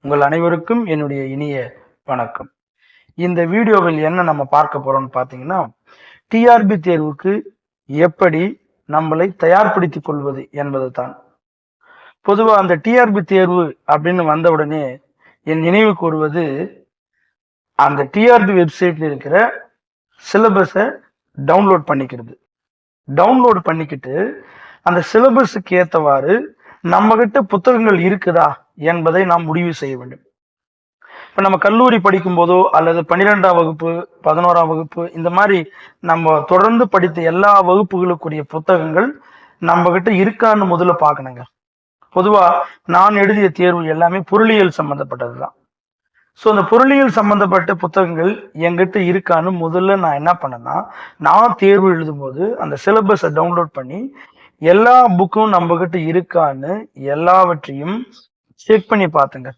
உங்கள் அனைவருக்கும் என்னுடைய இனிய வணக்கம். இந்த வீடியோவில் என்ன நம்ம பார்க்க போறோம்னு பார்த்தீங்கன்னா, டிஆர்பி தேர்வுக்கு எப்படி நம்மளை தயார்படுத்திக் கொள்வது என்பது தான். பொதுவா அந்த டிஆர்பி தேர்வு அப்படின்னு வந்த உடனே என் நினைவுக்கு வருவது, அந்த டிஆர்பி வெப்சைட்ல இருக்கிற சிலபஸை டவுன்லோட் பண்ணிக்கிறது. டவுன்லோட் பண்ணிக்கிட்டு அந்த சிலபஸுக்கு ஏற்றவாறு நம்ம கிட்ட புத்தகங்கள் இருக்குதா என்பதை நாம் முடிவு செய்ய வேண்டும். இப்ப நம்ம கல்லூரி படிக்கும் போதோ அல்லது 12ஆம் வகுப்பு 11ஆம் வகுப்பு இந்த மாதிரி நம்ம தொடர்ந்து படித்த எல்லா வகுப்புகளுக்குரிய புத்தகங்கள் நம்ம கிட்ட இருக்கான்னு முதல்ல பார்க்கணுங்க. பொதுவா நான் எழுதிய தேர்வு எல்லாமே பொருளியல் சம்பந்தப்பட்டதுதான். ஸோ அந்த பொருளியல் சம்பந்தப்பட்ட புத்தகங்கள் என்கிட்ட இருக்கான்னு முதல்ல நான் என்ன பண்ணேன்னா, நான் தேர்வு எழுதும் போது அந்த சிலபஸை டவுன்லோட் பண்ணி எல்லா புக்கும் நம்ம கிட்ட இருக்கான்னு எல்லாவற்றையும் செக் பண்ணி பார்த்துங்க.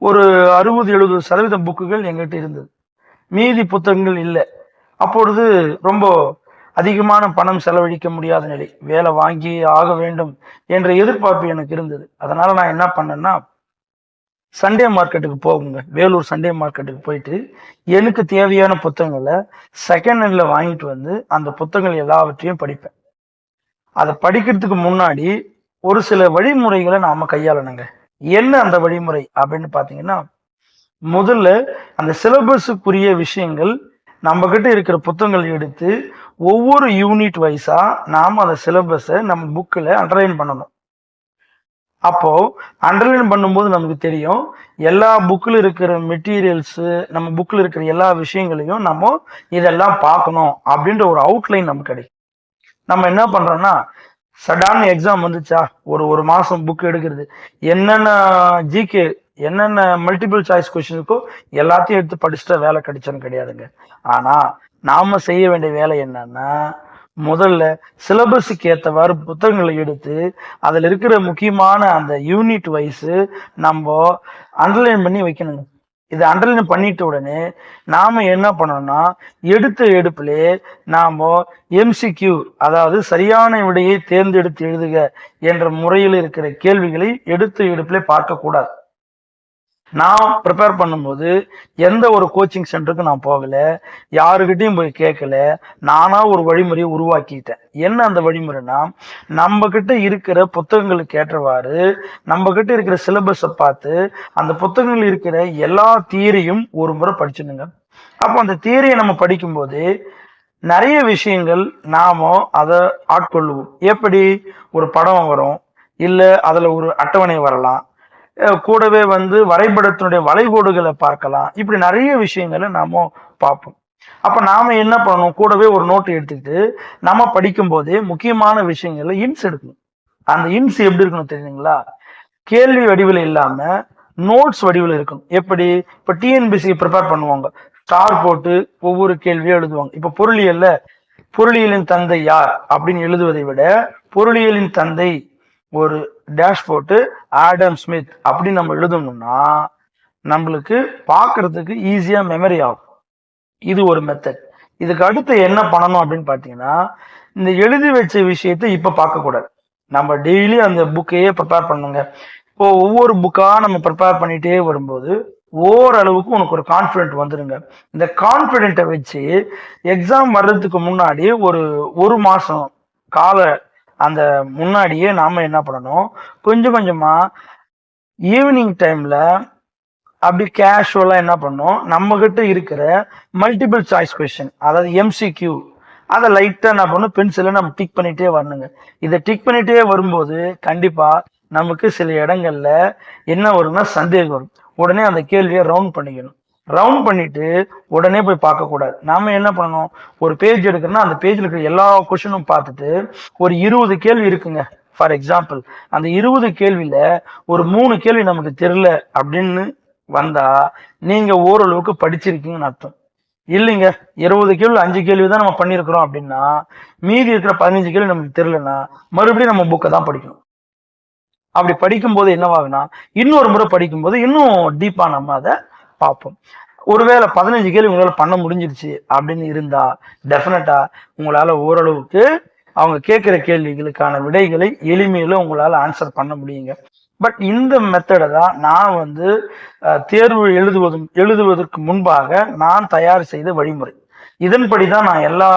ஒரு 60-70% புக்குகள் எங்கிட்ட இருந்தது, மீதி புத்தகங்கள் இல்லை. அப்பொழுது ரொம்ப அதிகமான பணம் செலவழிக்க முடியாத நிலை, வேலை வாங்கி ஆக வேண்டும் என்ற எதிர்பார்ப்பு எனக்கு இருந்தது. அதனால நான் என்ன பண்ணேன்னா, சண்டே மார்க்கெட்டுக்கு போகுங்க, வேலூர் சண்டே மார்க்கெட்டுக்கு போயிட்டு எனக்கு தேவையான புத்தகங்களை செகண்ட் ஹேண்ட்ல வாங்கிட்டு வந்து அந்த புத்தகங்கள் எல்லாவற்றையும் படிப்பேன். அதை படிக்கிறதுக்கு முன்னாடி ஒரு சில வழிமுறைகளை நாம கையாளணுங்க. என்ன அந்த வழிமுறை அப்படின்னு பாத்தீங்கன்னா, முதல்ல அந்த சிலபஸுக்குரிய விஷயங்கள் நம்ம கிட்ட இருக்கிற புத்தகங்கள் எடுத்து ஒவ்வொரு யூனிட் வைஸா நாம அந்த சிலபஸை நம்ம புக்கில் அண்டர்லைன் பண்ணணும். அப்போ அண்டர்லைன் பண்ணும்போது நமக்கு தெரியும் எல்லா புக்கில் இருக்கிற மெட்டீரியல்ஸ், நம்ம புக்கில் இருக்கிற எல்லா விஷயங்களையும் நம்ம இதெல்லாம் பார்க்கணும் அப்படின்ற ஒரு அவுட்லைன் நமக்கு கிடைக்கும். நம்ம என்ன பண்றோம்னா, சடான எக்ஸாம் வந்துச்சா ஒரு மாசம் புக் எடுக்கிறது, என்னென்ன ஜிகே என்னென்ன மல்டிபிள் சாய்ஸ் கொஸ்டின் இருக்கோ எல்லாத்தையும் எடுத்து படிச்சுட்டா வேலை கிடைச்சோன்னு கிடையாதுங்க. ஆனா நாம செய்ய வேண்டிய வேலை என்னன்னா, முதல்ல சிலபஸுக்கு ஏற்றவாறு புத்தகங்களை எடுத்து அதுல இருக்கிற முக்கியமான அந்த யூனிட் வைஸ் நம்ம அண்டர்லைன் பண்ணி வைக்கணுங்க. இதை அண்டர்லைன் பண்ணிட்ட உடனே நாம என்ன பண்ணோம்னா, எடுத்த எடுப்பிலே நாம எம்சிக்யூ, அதாவது சரியான விடையை தேர்ந்தெடுத்து எழுதுக என்ற முறையில் இருக்கிற கேள்விகளை எடுத்த எடுப்பிலே பார்க்க கூடாது. நான் ப்ரிப்பேர் பண்ணும்போது எந்த ஒரு கோச்சிங் சென்டருக்கு நான் போகல, யாருக்கிட்டையும் போய் கேட்கல, நானா ஒரு வழிமுறையை உருவாக்கிட்டேன். என்ன அந்த வழிமுறைனா, நம்ம கிட்ட இருக்கிற புத்தகங்களுக்கு ஏற்றவாறு நம்ம கிட்ட இருக்கிற சிலபஸை பார்த்து அந்த புத்தகங்கள் இருக்கிற எல்லா தியரியும் ஒரு முறை படிச்சுடுங்க. அப்போ அந்த தியரியை நம்ம படிக்கும்போது நிறைய விஷயங்கள் நாம அதை ஆட்கொள்ளுவோம். எப்படி? ஒரு படம் வரும், இல்லை அதுல ஒரு அட்டவணை வரலாம், கூடவே வரைபடத்தினுடைய வளைகோடுகளை பார்க்கலாம். இப்படி நிறைய விஷயங்களை நாம பார்ப்போம். அப்ப நாம என்ன பண்ணணும், கூடவே ஒரு நோட்டு எடுத்துக்கிட்டு நம்ம படிக்கும் போதே முக்கியமான விஷயங்களை இன்ஸ் எடுக்கணும். அந்த இன்ஸ் எப்படி இருக்கணும் தெரியுங்களா? கேள்வி வடிவில் இல்லாம நோட்ஸ் வடிவில் இருக்கணும். எப்படி? இப்ப டிஎன்பிசி ப்ரிப்பேர் பண்ணுவாங்க, ஸ்டார் போட்டு ஒவ்வொரு கேள்வியும் எழுதுவாங்க. இப்ப பொருளியலின் தந்தை யார் அப்படின்னு எழுதுவதை விட, பொருளியலின் தந்தை ஒரு டேஷ் போட்டு ஆடம் ஸ்மித் அப்படின்னு நம்ம எழுதணும்னா நம்மளுக்கு பார்க்கறதுக்கு ஈஸியா மெமரி ஆகும். இது ஒரு மெத்தட். இதுக்கு அடுத்து என்ன பண்ணணும் அப்படின்னு பாத்தீங்கன்னா, இந்த எழுதி வச்ச விஷயத்தை இப்ப பார்க்க கூடாது. நம்ம டெய்லி அந்த புக்கையே ப்ரிப்பேர் பண்ணுங்க. இப்போ ஒவ்வொரு புக்கா நம்ம ப்ரிப்பேர் பண்ணிட்டே வரும்போது ஓரளவுக்கு உனக்கு ஒரு கான்ஃபிடென்ட் வந்துடுங்க. இந்த கான்ஃபிடென்ட்டை வச்சு எக்ஸாம் வர்றதுக்கு முன்னாடி ஒரு மாசம் கால அந்த முன்னாடியே நாம என்ன பண்ணணும், கொஞ்சம் கொஞ்சமா ஈவினிங் டைம்ல அப்படி கேஷுவலா என்ன பண்ணணும், நம்ம கிட்ட இருக்கிற மல்டிபிள் சாய்ஸ் கொஸ்டின், அதாவது எம்சிக்யூ, அதை லைட்டா என்ன பண்ணும், பென்சில நம்ம டிக் பண்ணிட்டே வரணுங்க. இதை டிக் பண்ணிட்டே வரும்போது கண்டிப்பா நமக்கு சில இடங்கள்ல என்ன வரும்னா சந்தேகம் வரும். உடனே அந்த கேள்வியை ரவுண்ட் பண்ணிக்கணும். ரவுண்ட் பண்ணிட்டு உடனே போய் பார்க்க கூடாது. நாம என்ன பண்ணணும், ஒரு பேஜ் எடுக்கிறோம்னா அந்த பேஜ்ல இருக்கிற எல்லா கொஸ்டினும் பார்த்துட்டு ஒரு 20 கேள்வி இருக்குங்க ஃபார் எக்ஸாம்பிள், அந்த 20 கேள்வியில ஒரு 3 கேள்வி நமக்கு தெரியல அப்படின்னு வந்தா நீங்க ஓரளவுக்கு படிச்சிருக்கீங்கன்னு அர்த்தம். இல்லைங்க 20 கேள்வி 5 கேள்வி தான் நம்ம பண்ணியிருக்கிறோம் அப்படின்னா, மீதி இருக்கிற 15 கேள்வி நமக்கு தெரியலன்னா மறுபடியும் நம்ம புக்கை தான் படிக்கணும். அப்படி படிக்கும் போது என்னவாகுனா, இன்னொரு முறை படிக்கும் போது இன்னும் டீப்பா நம்ம அதை பார்ப்போம். ஒருவேளை 15 கேள்வி உங்களால பண்ண முடிஞ்சிருச்சு அப்படின்னு இருந்தா டெஃபினட்டா உங்களால ஓரளவுக்கு அவங்க கேட்கிற கேள்விகளுக்கான விடைகளை எளிமையில உங்களால ஆன்சர் பண்ண முடியுங்க. பட் இந்த மெத்தடை தான் நான் வந்து தேர்வு எழுதுவதற்கு முன்பாக நான் தயார் செய்த வழிமுறை. இதன்படி தான் நான் எல்லா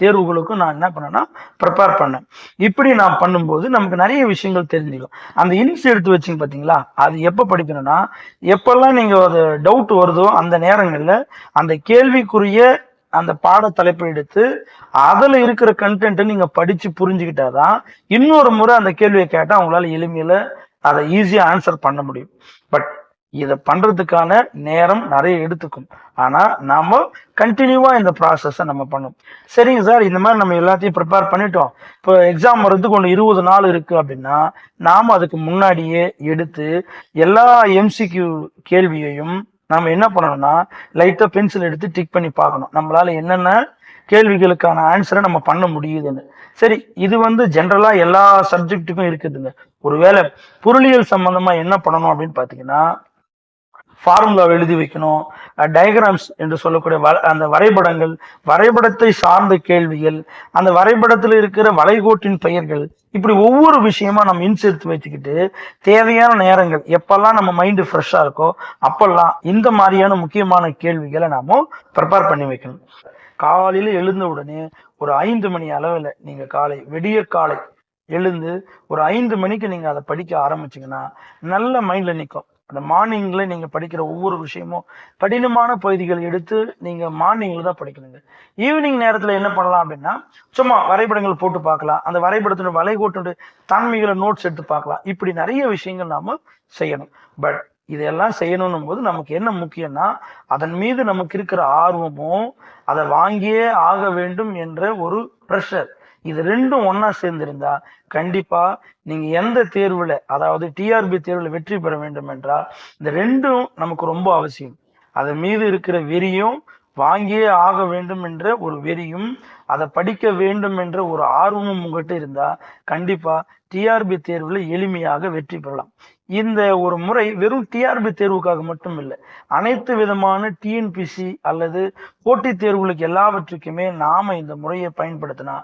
தேர்வுகளுக்கும் நான் என்ன பண்ணேன்னா ப்ரிப்பேர் பண்ணேன். இப்படி நான் பண்ணும்போது நமக்கு நிறைய விஷயங்கள் தெரிஞ்சுக்கும். அந்த இன்ஸ் எடுத்து வச்சிங்க பார்த்தீங்களா, அது எப்போ படிக்கணும்னா, எப்பெல்லாம் நீங்கள் அது டவுட் வருதோ அந்த நேரங்களில் அந்த கேள்விக்குரிய அந்த பாட தலைப்பை எடுத்து அதில் இருக்கிற கண்டென்ட்டை நீங்கள் படித்து புரிஞ்சுக்கிட்டாதான் இன்னொரு முறை அந்த கேள்வியை கேட்டால் அவங்களால எளிமையில் அதை ஈஸியாக ஆன்சர் பண்ண முடியும். பட் இதை பண்றதுக்கான நேரம் நிறைய எடுத்துக்கும். ஆனா நாம கண்டினியூவா இந்த ப்ராசஸை நம்ம பண்ணோம். சரிங்க சார், இந்த மாதிரி நம்ம எல்லாத்தையும் ப்ரிப்பேர் பண்ணிட்டோம், இப்போ எக்ஸாம் வர்றதுக்கு ஒன்று 20 நாள் இருக்கு அப்படின்னா நாம அதுக்கு முன்னாடியே எடுத்து எல்லா எம்சிக்யூ கேள்வியையும் நாம என்ன பண்ணணும்னா லைட்டா பென்சில் எடுத்து டிக் பண்ணி பார்க்கணும் நம்மளால என்னென்ன கேள்விகளுக்கான ஆன்சரை நம்ம பண்ண முடியுதுன்னு. சரி, இது வந்து ஜென்ரலா எல்லா சப்ஜெக்ட்டுக்கும் இருக்குதுங்க. ஒருவேளை பொருளியல் சம்பந்தமா என்ன பண்ணணும் அப்படின்னு பாத்தீங்கன்னா, ஃபார்முலா எழுதி வைக்கணும், டயக்ராம்ஸ் என்று சொல்லக்கூடிய அந்த வரைபடங்கள், வரைபடத்தை சார்ந்த கேள்விகள், அந்த வரைபடத்தில் இருக்கிற வளைகோட்டின் பெயர்கள், இப்படி ஒவ்வொரு விஷயமா நம்ம இன்செர்த்து வச்சுக்கிட்டு தேவையான நேரங்கள் எப்பெல்லாம் நம்ம மைண்டு ஃப்ரெஷ்ஷாக இருக்கோ அப்பெல்லாம் இந்த மாதிரியான முக்கியமான கேள்விகளை நாம ப்ரிப்பேர் பண்ணி வைக்கணும். காலையில் எழுந்த உடனே ஒரு 5 மணி அளவில் நீங்கள் விடிய காலை எழுந்து ஒரு 5 மணிக்கு நீங்கள் அதை படிக்க ஆரம்பிச்சிங்கன்னா நல்ல மைண்டில் நிற்கும். அந்த மார்னிங்ல நீங்க படிக்கிற ஒவ்வொரு விஷயமும் கடினமான பகுதிகள் எடுத்து நீங்க மார்னிங்ல தான் படிக்கணுங்க. ஈவினிங் நேரத்துல என்ன பண்ணலாம் அப்படின்னா, சும்மா வரைபடங்கள் போட்டு பார்க்கலாம், அந்த வரைபடத்தினுடைய வளைகோட்டு தன்மைகளை நோட்ஸ் எடுத்து பார்க்கலாம். இப்படி நிறைய விஷயங்கள் நாம செய்யணும். பட் இதெல்லாம் செய்யணும் போது நமக்கு என்ன முக்கியம்னா, அதன் மீது நமக்கு இருக்கிற ஆர்வமும் அதை வாங்கியே ஆக வேண்டும் என்ற ஒரு ப்ரெஷர், இது ரெண்டும் ஒன்னா சேர்ந்திருந்தா கண்டிப்பா நீங்க எந்த தேர்வுல, அதாவது டிஆர்பி தேர்வுல வெற்றி பெற வேண்டும் என்றால் இந்த ரெண்டும் நமக்கு ரொம்ப அவசியம். அதன் மீது இருக்கிற வெறியும், வாங்கியே ஆக வேண்டும் என்ற ஒரு வெறியும், அதை படிக்க வேண்டும் என்ற ஒரு ஆர்வமும் உங்ககிட்ட இருந்தா கண்டிப்பா டிஆர்பி தேர்வுல எளிமையாக வெற்றி பெறலாம். இந்த ஒரு முறை வெறும் டிஆர்பி தேர்வுக்காக மட்டும் இல்லை, அனைத்து விதமான டிஎன்பிசி அல்லது போட்டித் தேர்வுகளுக்கு எல்லாவற்றுக்குமே நாம இந்த முறையை பயன்படுத்தினா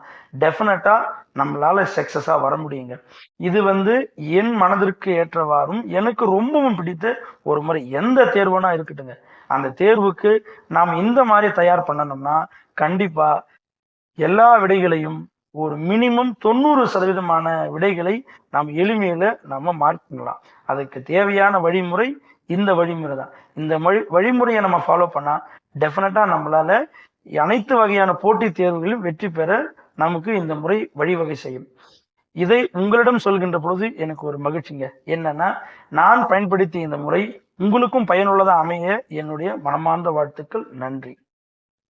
டெஃபினட்டா நம்மளால சக்சஸா வர முடியுங்க. இது வந்து என் மனதிற்கு ஏற்றவாறும் எனக்கு ரொம்பவும் பிடித்த ஒரு முறை. எந்த தேர்வுனா இருக்கட்டுங்க, அந்த தேர்வுக்கு நாம் இந்த மாதிரி தயார் பண்ணணும்னா கண்டிப்பா எல்லா விடைகளையும் ஒரு மினிமம் 90% விடைகளை நாம் எளிமையில நம்ம மார்க் பண்ணலாம். அதுக்கு தேவையான வழிமுறை இந்த வழிமுறை தான். இந்த வழிமுறையை நம்ம ஃபாலோ பண்ணா டெஃபினட்டா நம்மளால அனைத்து வகையான போட்டித் தேர்வுகளிலும் வெற்றி பெற நமக்கு இந்த முறை வழிவகை செய்யும். இதை உங்களிடம் சொல்கின்ற பொழுது எனக்கு ஒரு மகிழ்ச்சிங்க. என்னன்னா, நான் பயன்படுத்திய இந்த முறை உங்களுக்கும் பயனுள்ளதா அமைய என்னுடைய மனமார்ந்த வாழ்த்துக்கள். நன்றி.